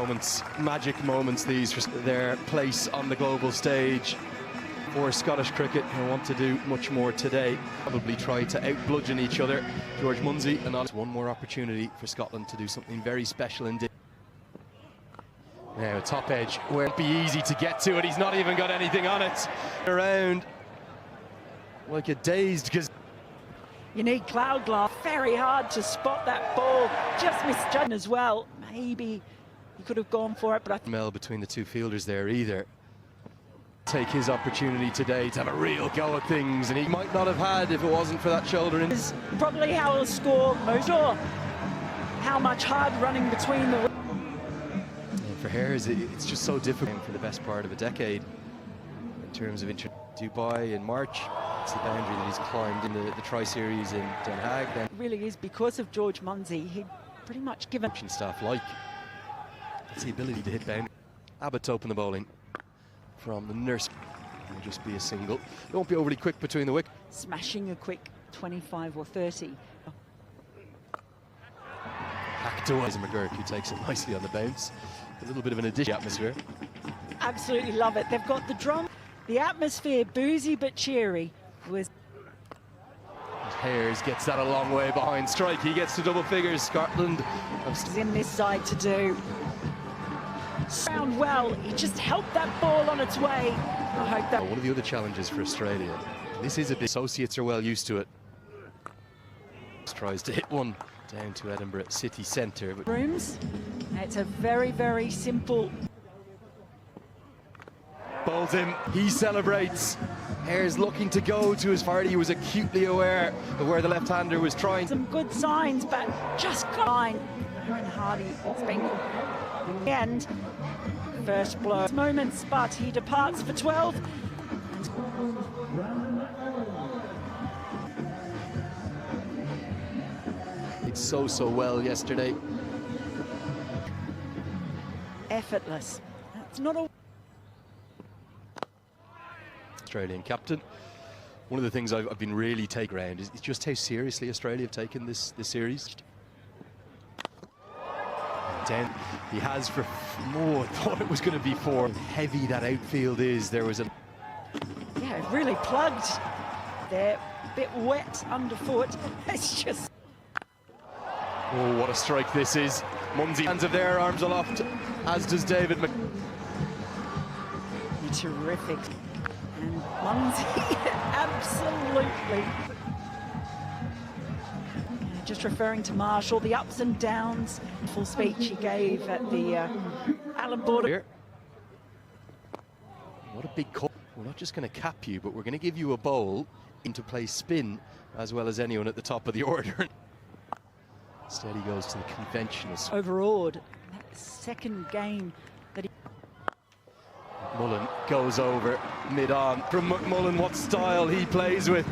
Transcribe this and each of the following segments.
moments, magic moments, these, for their place on the global stage. For Scottish cricket, who want to do much more today, probably try to out-bludgeon each other. George Munsey, and one more opportunity for Scotland to do something very special indeed. Now, top edge, where it'll be easy to get to it. He's not even got anything on it. Around like a dazed gazelle. You need cloud glass. Very hard to spot that ball. Just misjudged as well. Maybe he could have gone for it, but I think Mel between the two fielders there either. Take his opportunity today to have a real go at things, and he might not have had if it wasn't for that shoulder. is probably how he'll score most, or how much hard running between the. And for Hares, it's just so difficult for the best part of a decade in terms of Dubai in March. It's the boundary that he's climbed in the Tri-Series in Den Haag. Then It really is because of George Munsey. He'd pretty much given staff like. It's the ability to hit boundary. Abbott to open the bowling from the nurse. Will just be a single. It won't be overly quick between the wickets. smashing a quick 25 or 30. Hacked away. McGurk, who takes it nicely on the bounce. A little bit of an addition atmosphere. Absolutely love it. They've got the drum, the atmosphere, boozy but cheery. Hares gets that a long way behind strike. He gets to double figures. Scotland In this side to do. Sound well. He just helped that ball on its way. I hope that. one of the other challenges for Australia. This is a bit. Associates are well used to it. Tries to hit one down to Edinburgh city centre. But Rooms. It's a very, very simple. bowls him. He celebrates. Hares looking to go to his party. He was acutely aware of where the left-hander was trying. Some good signs, but just fine. Aaron Hardy has been in the end. First blow moments, but he departs for 12. It's so well yesterday. Effortless. That's not a. Australian captain. One of the things I've been really taken around is just how seriously Australia have taken this series. And he has for more. Thought it was going to be 4. Heavy that outfield is. There was a. Yeah, really plugged. They're a bit wet underfoot. It's just. Oh, what a strike this is. Munsey, hands of their arms aloft, as does David Mc. Terrific. And Munsey, absolutely. Just referring to Marshall, the ups and downs. Full speech he gave at the Allen Border. What a big call. We're not just going to cap you, but we're going to give you a bowl into play spin as well as anyone at the top of the order. Instead he goes to the conventional. Overawed. That second game that he. McMullen goes over mid-on. From McMullen, what style he plays with.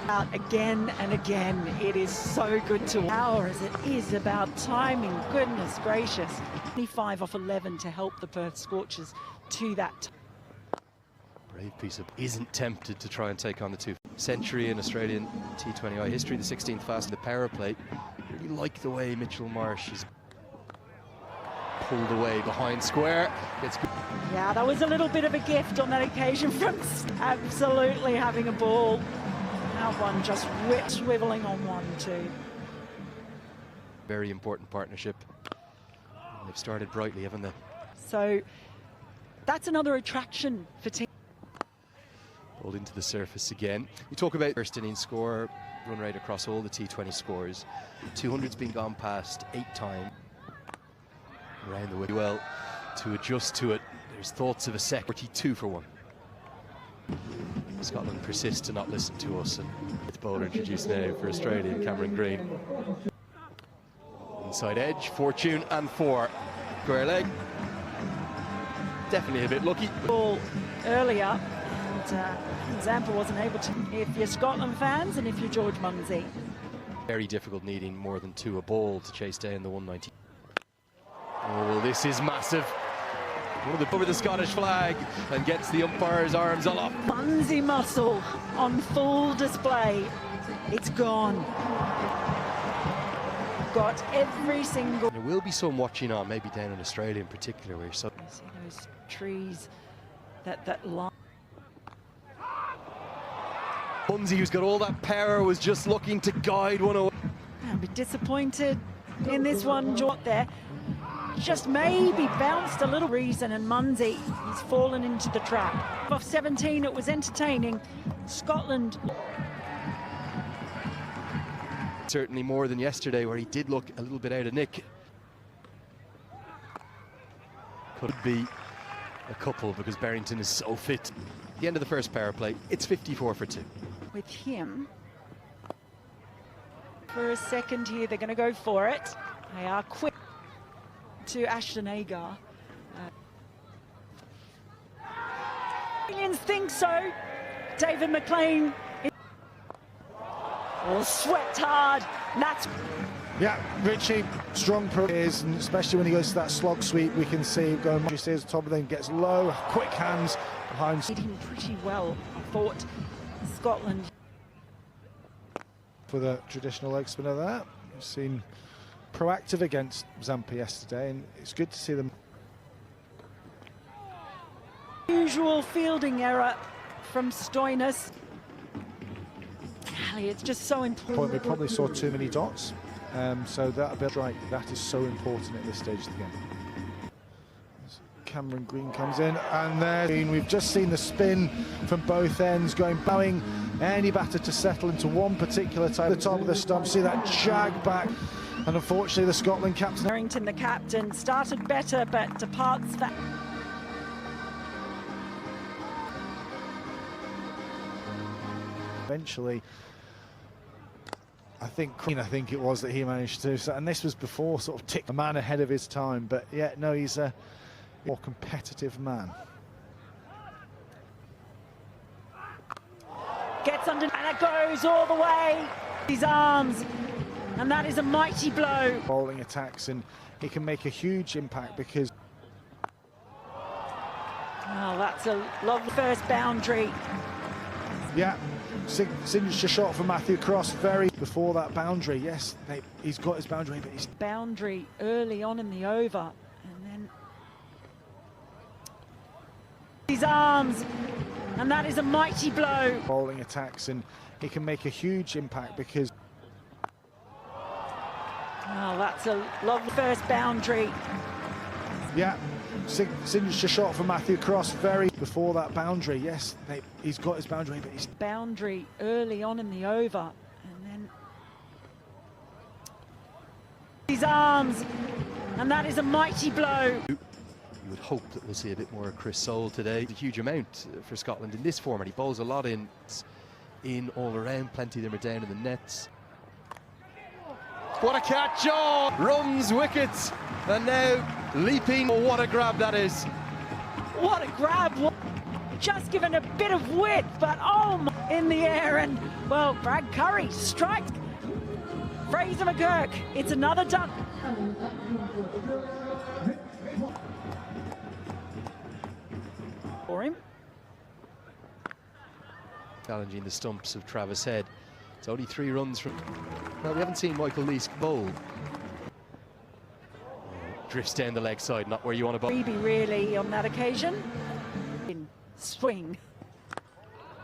Out again and again. It is so good to power as it is about timing. Goodness gracious. 25 off 11 to help the Perth Scorchers to that. Brave piece of. Isn't tempted to try and take on the 2nd century in Australian T20I history, the 16th fast in the power play. Really like the way Mitchell Marsh is pulled away behind square. Gets good. Yeah, that was a little bit of a gift on that occasion from absolutely having a ball. Now one just swiveling on 1-2. Very important partnership. They've started brightly, haven't they? So that's another attraction for team. Bowled into the surface again. You talk about first innings score, run rate across all the T20 scores. 200's been gone past 8 times. Around the way well to adjust to it. There's thoughts of a 42 for 1. Scotland persists to not listen to us, and with bowler introduced now for Australia, Cameron Green. Inside edge, Fortune and 4. Square leg. Definitely a bit lucky. Ball earlier, and Zampa wasn't able to. If you're Scotland fans and if you're George Munsey. Very difficult needing more than 2 a ball to chase down the 190. Oh, this is massive. One of the over the Scottish flag and gets the umpire's arms aloft. Munsey muscle on full display. It's gone. got every single... There will be some watching on, maybe down in Australia in particular, where you're so... You see those trees, that line. Bunzi, who's got all that power, was just looking to guide one away. I'll be disappointed in this one. Jort there just maybe bounced a little reason, and Munzi, he's fallen into the trap. Off 17, it was entertaining. Scotland. Certainly more than yesterday, where he did look a little bit out of nick. Could be a couple, because Barrington is so fit. At the end of the first power play, it's 54 for 2. With him for a second here, they're going to go for it. They are quick to Ashton Agar. Millions think so. David McLean. Oh, swept hard. That's... Yeah, Richie, strong is, and especially when he goes to that slog sweep, we can see him going. He stays at the top, and then gets low, quick hands behind. Did him pretty well, I thought. Scotland. For the traditional leg spinner there, we've seen proactive against Zampa yesterday, and it's good to see them. Usual fielding error from Stoinis. It's just so important. We probably saw too many dots, so that bit right, that is so important at this stage of the game. Cameron Green comes in, and there we've just seen the spin from both ends, bowing any batter to settle into one particular type. The top of the stump, see that jag back, and unfortunately the Scotland captain. Barrington, the captain, started better but departs that. Eventually, I think it was that he managed to, and this was before sort of tick a man ahead of his time, but yeah, no, he's a more competitive man. Gets under, and it goes all the way. His arms, and that is a mighty blow. Bowling attacks, and he can make a huge impact because... Oh, that's a lovely first boundary. Yeah, signature shot for Matthew Cross, very before that boundary. Yes, he's got his boundary, but he's... Boundary early on in the over, and then... His arms, and that is a mighty blow. Bowling attacks, and he can make a huge impact because... Oh, that's a lovely first boundary. Yeah, signature shot for Matthew Cross, very before that boundary. Yes, he's got his boundary, but he's... Boundary early on in the over, and then... His arms, and that is a mighty blow. You would hope that we'll see a bit more of Chris Soule today. A huge amount for Scotland in this format. He bowls a lot in all around. Plenty of them are down in the nets. What a catch! Oh, runs, wickets, and now leaping. Oh, what a grab that is! What a grab! Just given a bit of width, but oh my, in the air, and well, Brad Curry strikes. Fraser McGurk, it's another duck. For him. Challenging the stumps of Travis Head. It's only 3 runs from... Well, we haven't seen Michael Leask bowl. Drifts down the leg side, not where you want to bowl. Freebie really on that occasion. In swing.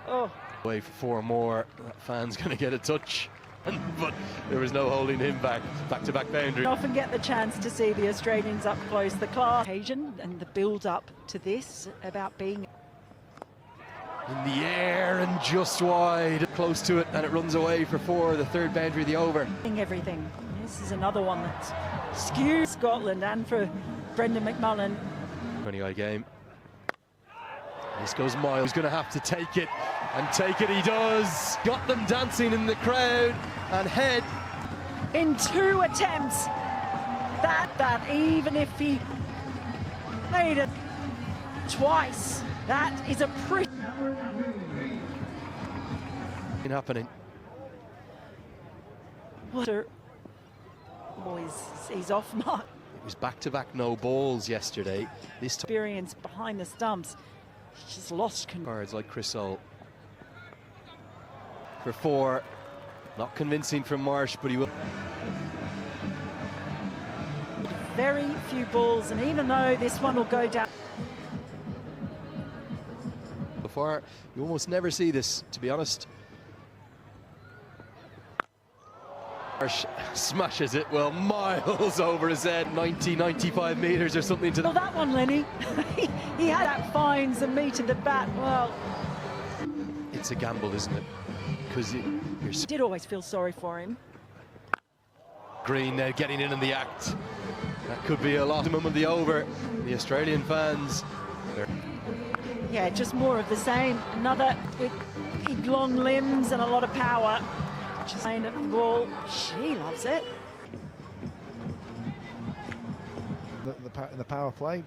Oh. Away for 4 more. That fan's going to get a touch. But there was no holding him back. Back-to-back boundary. We often get the chance to see the Australians up close. The class occasion and the build-up to this about being... In the air and just wide, close to it, and it runs away for 4, the 3rd boundary of the over. Everything. This is another one that's skewed Scotland, and for Brendan McMullen. 20I game. This goes Miles, he's going to have to take it, and take it he does. Got them dancing in the crowd, and Head. In 2 attempts, that even if he made it twice, that is a pretty... happening. What a... Boys, he's off not. It was back-to-back no balls yesterday. This time Experience behind the stumps. He's just lost control. cards like Chris Soule. For 4, not convincing from Marsh, but he will. very few balls, and even though this one will go down. Before, you almost never see this, to be honest. Marsh smashes it, well, miles over his head, 95 metres or something to Well, that one, Lenny, he had that fine some meat in the bat. Well, it's a gamble, isn't it? Because you're did always feel sorry for him. Green now getting in the act. That could be a lot of the over. The Australian fans. Yeah, just more of the same. Another with big long limbs and a lot of power. Just playing at the ball. She loves it. The power play.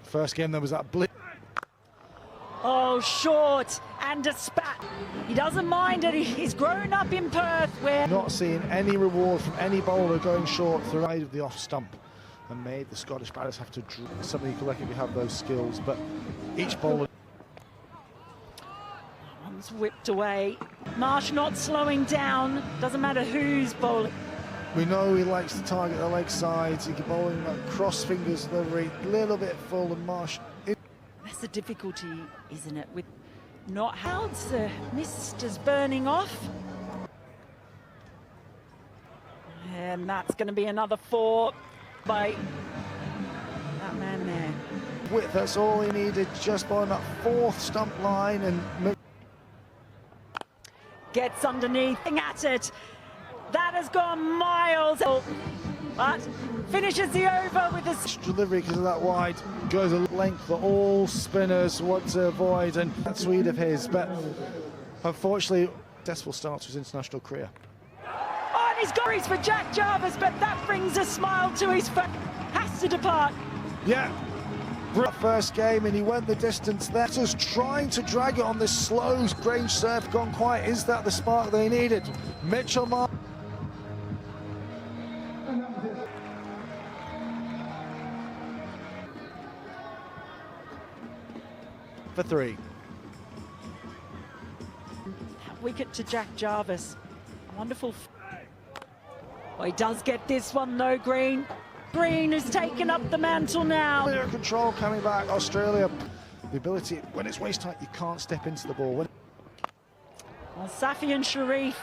First game there was that blitz. Oh, short and a spat. He doesn't mind it. He's grown up in Perth where... Not seeing any reward from any bowler going short through the of the off stump, and made the Scottish batters have to draw. Somebody who collectively have those skills, but each bowler... One's whipped away. Marsh not slowing down. Doesn't matter who's bowling. We know he likes to target the leg sides. He can bowl in that cross fingers delivery, a little bit full, and Marsh... That's the difficulty, isn't it? With not Howard's the mist is burning off. And that's going to be another 4 by that man there. Width, that's all he needed, just bowling that 4th stump line and... Gets underneath, at it. That has gone miles. But finishes the over with a delivery because of that wide, goes a length that all spinners want to avoid, and that's sweet of his, but unfortunately successful start to his international career. Oh, and he's got it for Jack Jarvis, but that brings a smile to his face. Has to depart. Yeah, first game, and he went the distance there. Just trying to drag it on this slow Grange surf, gone quiet. Is that the spark they needed? Mitchell Marsh. For 3. Wicket to Jack Jarvis. Wonderful. Well, he does get this one though, Green. Green has taken up the mantle now. Clear control coming back, Australia. The ability, when it's waist tight, you can't step into the ball. Well, Safi and Sharif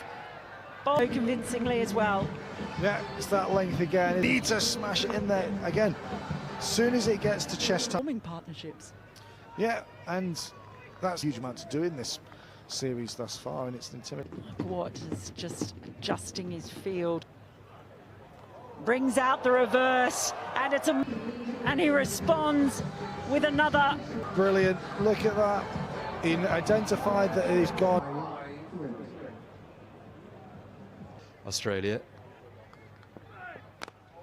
bowl convincingly as well. Yeah, it's that length again. He needs to smash it in there again. As soon as it gets to chest time. Forming partnerships. Yeah, and that's a huge amount to do in this series thus far, and it's intimidating. Watt is just adjusting his field. Brings out the reverse, and and he responds with another. Brilliant, look at that. He identified that he's gone. Australia.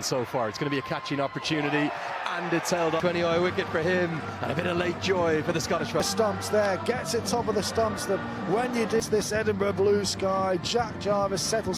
So far, it's going to be a catching opportunity, and it's held up. T20I wicket for him, and a bit of late joy for the Scottish. Stumps there, gets it top of the stumps. When you did this Edinburgh blue sky, Jack Jarvis settles.